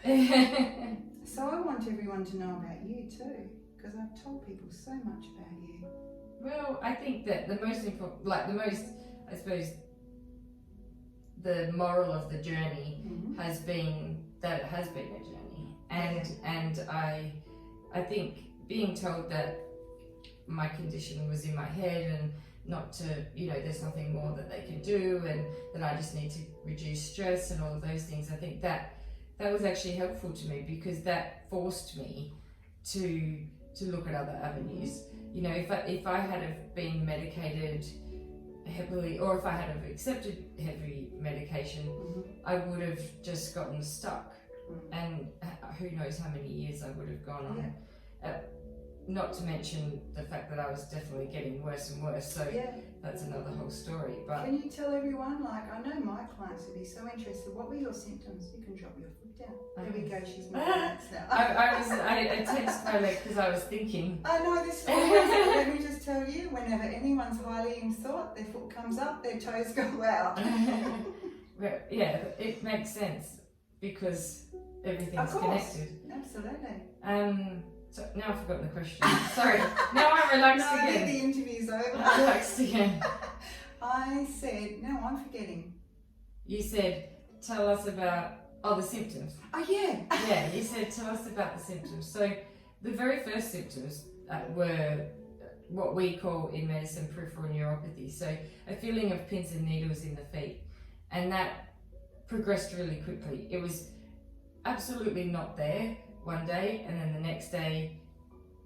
So I want everyone to know about you too, because I've told people so much about you. Well, I think that the most important, I suppose, the moral of the journey has been that it has been a journey, and I think being told that my condition was in my head and not to, there's nothing more that they can do, and that I just need to reduce stress and all of those things. I think that was actually helpful to me, because that forced me to look at other avenues. If I had have been medicated heavily, or if I had have accepted heavy medication, I would have just gotten stuck, and who knows how many years I would have gone on. Not to mention the fact that I was definitely getting worse and worse, so that's another whole story. But can you tell everyone, I know my clients would be so interested, what were your symptoms? You can drop your foot down. There we go, she's making that now. I tensed my leg because I was thinking. I know this. Let me just tell you, whenever anyone's highly in thought, their foot comes up, their toes go out. Well, yeah, it makes sense because everything's connected. Absolutely. So now I've forgotten the question. Sorry. Now I'm relaxed again. The interview's over. Relaxed again. I said, no, I'm forgetting. You said, tell us about, the symptoms. Oh, yeah. Yeah, you said, tell us about the symptoms. So the very first symptoms were what we call in medicine peripheral neuropathy. So a feeling of pins and needles in the feet. And that progressed really quickly. It was absolutely not there one day, and then the next day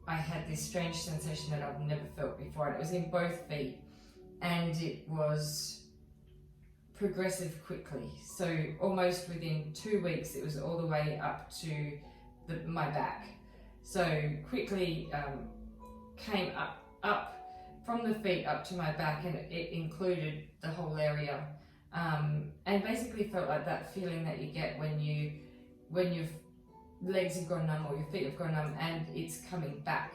I had this strange sensation that I've never felt before, and it was in both feet, and it was progressive quickly. So almost within 2 weeks it was all the way up to my back. So quickly came up from the feet up to my back, and it included the whole area, and basically felt like that feeling that you get when you've legs have gone numb or your feet have gone numb and it's coming back.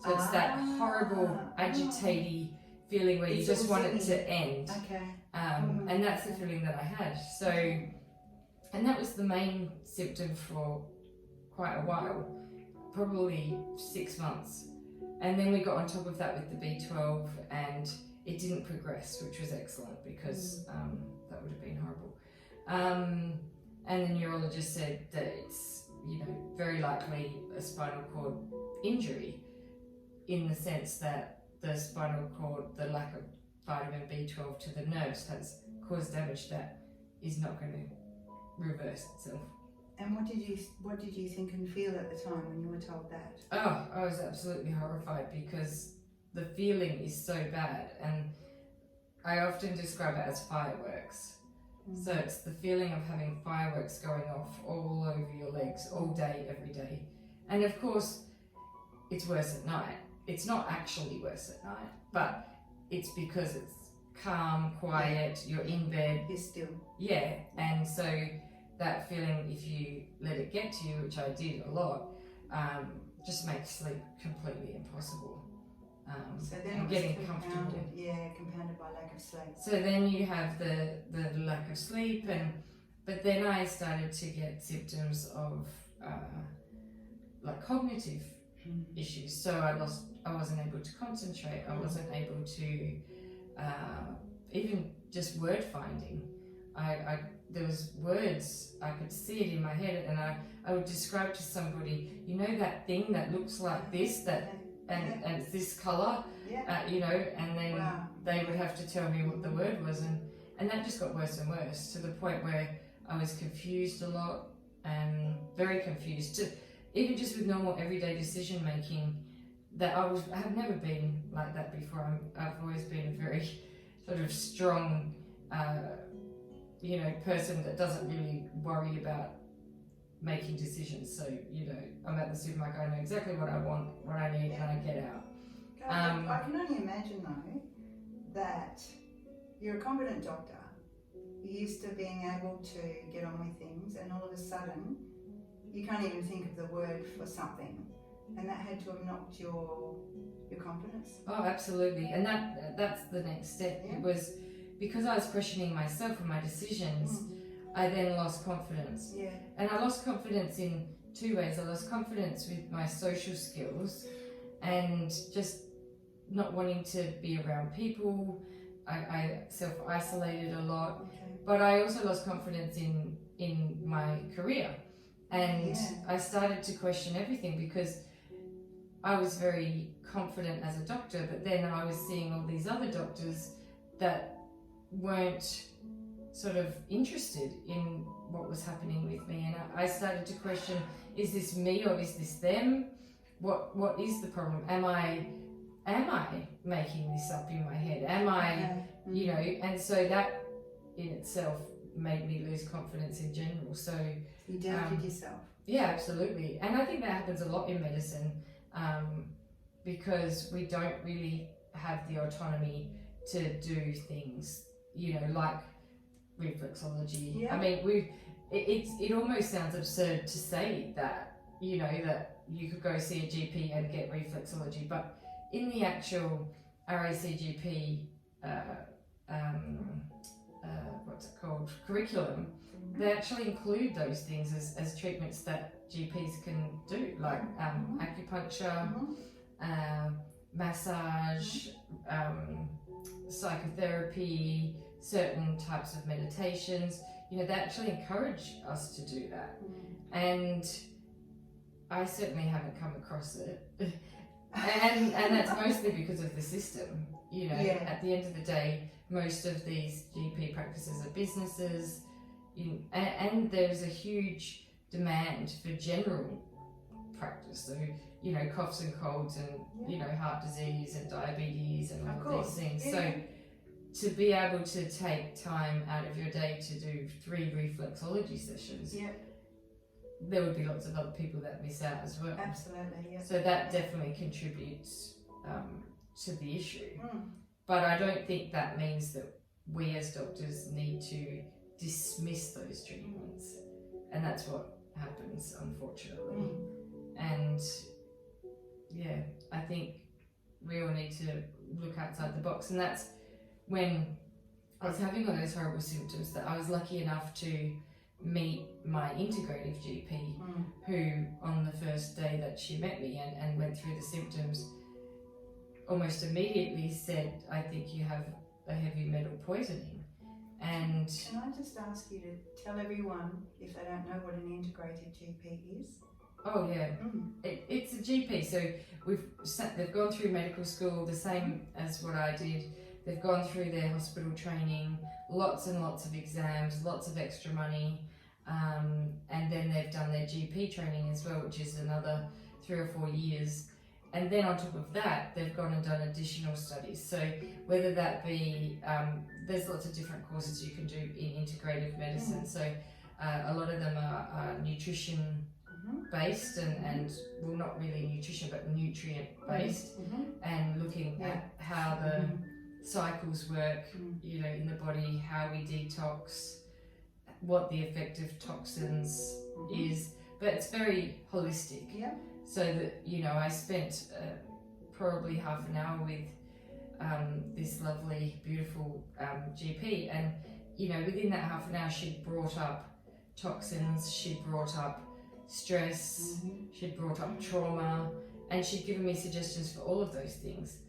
So it's that horrible agitating feeling where you just want it to end. Okay. And that's the feeling that I had. So, and that was the main symptom for quite a while, probably 6 months. And then we got on top of that with the B12, and it didn't progress, which was excellent, because that would have been horrible. And the neurologist said that it's, very likely a spinal cord injury, in the sense that the spinal cord, the lack of vitamin B12 to the nerves, has caused damage that is not going to reverse itself. And what did you think and feel at the time when you were told that? Oh, I was absolutely horrified, because the feeling is so bad, and I often describe it as fireworks. So it's the feeling of having fireworks going off all over your legs all day, every day. And of course, it's worse at night. It's not actually worse at night, but it's because it's calm, quiet, you're in bed. You're still. Yeah, and so that feeling, if you let it get to you, which I did a lot, just makes sleep completely impossible. So then and getting comfortable. Compounded by lack of sleep. So then you have the lack of sleep, but then I started to get symptoms of like cognitive issues. So I wasn't able to concentrate. I wasn't able to even just word finding. There was words, I could see it in my head, and I would describe to somebody, that thing that looks like this, and it's this colour, and then they would have to tell me what the word was, and that just got worse and worse, to the point where I was confused a lot, and very confused, even just with normal everyday decision making, that I have never been like that before. I've always been a very sort of strong, person that doesn't really worry about making decisions. So, I'm at the supermarket, I know exactly what I want, what I need, and I get out. I can only imagine though that you're a competent doctor, you're used to being able to get on with things, and all of a sudden you can't even think of the word for something, and that had to have knocked your confidence. Oh, absolutely. And that's the next step. It was because I was questioning myself and my decisions. I then lost confidence. Yeah. And I lost confidence in two ways. I lost confidence with my social skills and just not wanting to be around people. I self-isolated a lot. Okay. But I also lost confidence in my career. And I started to question everything because I was very confident as a doctor, but then I was seeing all these other doctors that weren't sort of interested in what was happening with me, and I started to question, is this me or is this them? What is the problem? Am I making this up in my head? Am I, you know, and so that in itself made me lose confidence in general. So you doubted yourself. Yeah, absolutely. And I think that happens a lot in medicine, because we don't really have the autonomy to do things, you know, like reflexology. Yeah. I mean, it almost sounds absurd to say that, you know, that you could go see a GP and get reflexology, but in the actual RACGP, what's it called, curriculum, they actually include those things as treatments that GPs can do, like acupuncture, massage, psychotherapy, certain types of meditations. You know, they actually encourage us to do that. And I certainly haven't come across it. and that's mostly because of the system. You know, at the end of the day, most of these GP practices are businesses, and there's a huge demand for general practice. So, you know, coughs and colds and, you know, heart disease and diabetes and all of these things. So to be able to take time out of your day to do 3 reflexology sessions, there would be lots of other people that miss out as well. Absolutely, yeah. So that definitely contributes to the issue. But I don't think that means that we as doctors need to dismiss those treatments. And that's what happens, unfortunately. And yeah, I think we all need to look outside the box. And that's when I was having all those horrible symptoms that I was lucky enough to meet my integrative GP, who on the first day that she met me and went through the symptoms, almost immediately said, I think you have a heavy metal poisoning. And can I just ask you to tell everyone, if they don't know, what an integrative GP is? Oh yeah, it's a GP. So they've gone through medical school, the same as what I did. They've gone through their hospital training, lots and lots of exams, lots of extra money, and then they've done their GP training as well, which is another 3 or 4 years. And then on top of that, they've gone and done additional studies. So whether that be, there's lots of different courses you can do in integrative medicine. So a lot of them are nutrition based and well, not really nutrition, but nutrient based, and looking at how the cycles work, you know, in the body, how we detox, what the effect of toxins is, but it's very holistic. So that, you know, I spent probably half an hour with this lovely, beautiful GP, and, you know, within that half an hour, she'd brought up toxins, she'd brought up stress, she'd brought up trauma, and she'd given me suggestions for all of those things,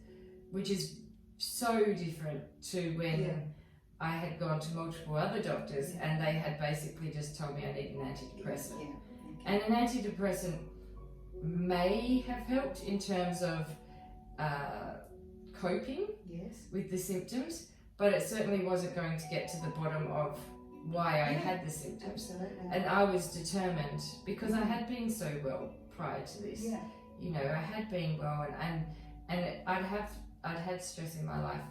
which is so different to when I had gone to multiple other doctors and they had basically just told me I need an antidepressant. And an antidepressant may have helped in terms of coping with the symptoms, but it certainly wasn't going to get to the bottom of why I had the symptoms. And I was determined, because I had been so well prior to this. You know, I had been well, and I'd had stress in my life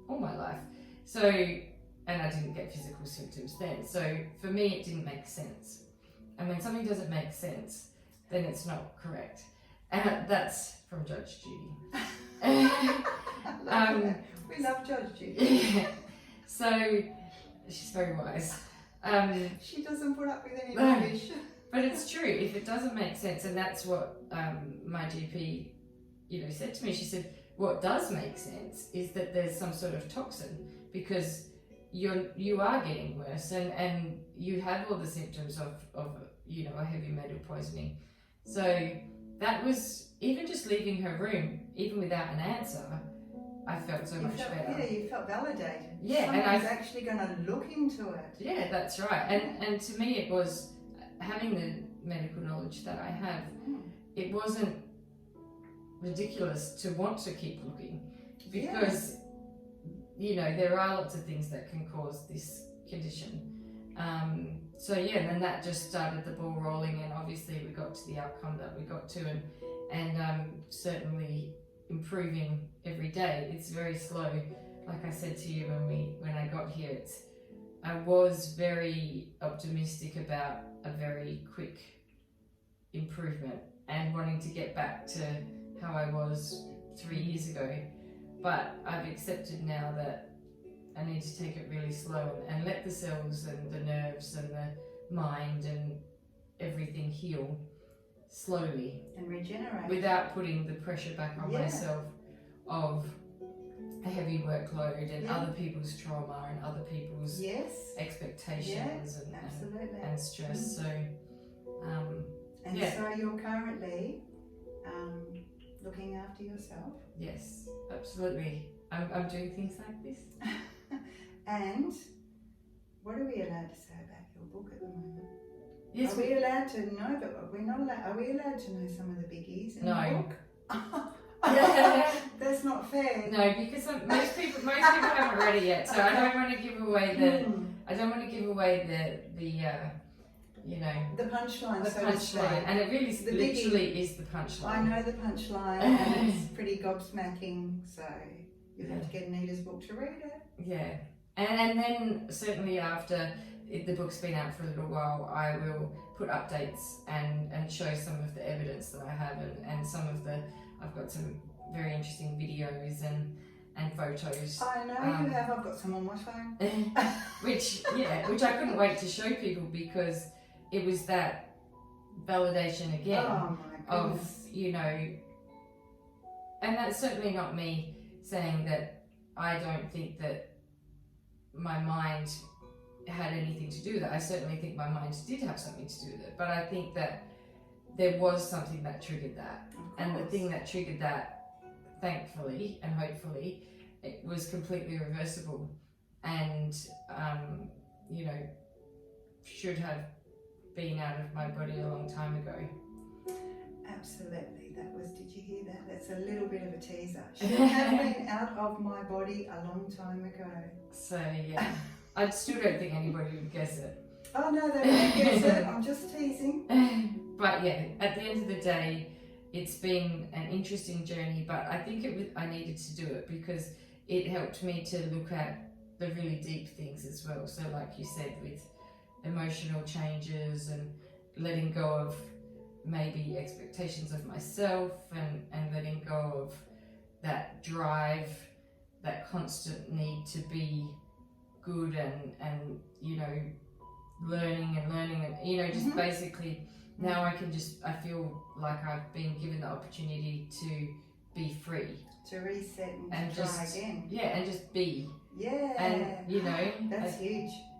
all my life. So, and I didn't get physical symptoms then. So for me, it didn't make sense. And when something doesn't make sense, then it's not correct. And that's from Judge Judy. We love Judge Judy. So she's very wise. She doesn't put up with any rubbish. But it's true, if it doesn't make sense, and that's what my GP, you know, said to me. She said, what does make sense is that there's some sort of toxin, because you are getting worse, and you have all the symptoms of a heavy metal poisoning. So that was, even just leaving her room, even without an answer, I felt so much better. Yeah, you felt validated. Yeah, Someone's and actually going to look into it. Yeah, that's right. And to me, it was having the medical knowledge that I have. It wasn't ridiculous to want to keep looking, because there are lots of things that can cause this condition. And then that just started the ball rolling, and obviously we got to the outcome that we got to, and certainly improving every day. It's very slow. Like I said to you when I got here, I was very optimistic about a very quick improvement and wanting to get back to how I was 3 years ago. But I've accepted now that I need to take it really slow and let the cells and the nerves and the mind and everything heal slowly and regenerate without putting the pressure back on myself of a heavy workload and other people's trauma and other people's expectations and stress. So so you're currently looking after yourself? Yes, absolutely. I'm doing things like this. And what are we allowed to say about your book at the moment? Yes, are we allowed to know, but we're not allowed, are we allowed to know some of the biggies in the book? That's not fair. No, because most people haven't read it yet, so I don't want to give away the punchline. The punchline, and it really literally is the punchline. I know the punchline, and it's pretty gobsmacking. So you have to get Anita's book to read it. Yeah, and then certainly after the book's been out for a little while, I will put updates and show some of the evidence that I have, and some of the. I've got some very interesting videos and photos. I know you have. I've got some on my phone. which I couldn't wait to show people, because it was that validation again of and that's certainly not me saying that I don't think that my mind had anything to do with it. I certainly think my mind did have something to do with it, but I think that there was something that triggered that, and the thing that triggered that, thankfully and hopefully, it was completely reversible, and should have been out of my body a long time ago. Absolutely, that was. Did you hear that? That's a little bit of a teaser. Should have been out of my body a long time ago. So yeah, I still don't think anybody would guess it. Oh no, they won't guess it. I'm just teasing. But yeah, at the end of the day, it's been an interesting journey. But I think I needed to do it because it helped me to look at the really deep things as well. So like you said, with emotional changes and letting go of maybe expectations of myself, and letting go of that drive, that constant need to be good and learning and just basically now I feel like I've been given the opportunity to be free, to reset and try just, again. Yeah, and just be. Yeah. And that's huge.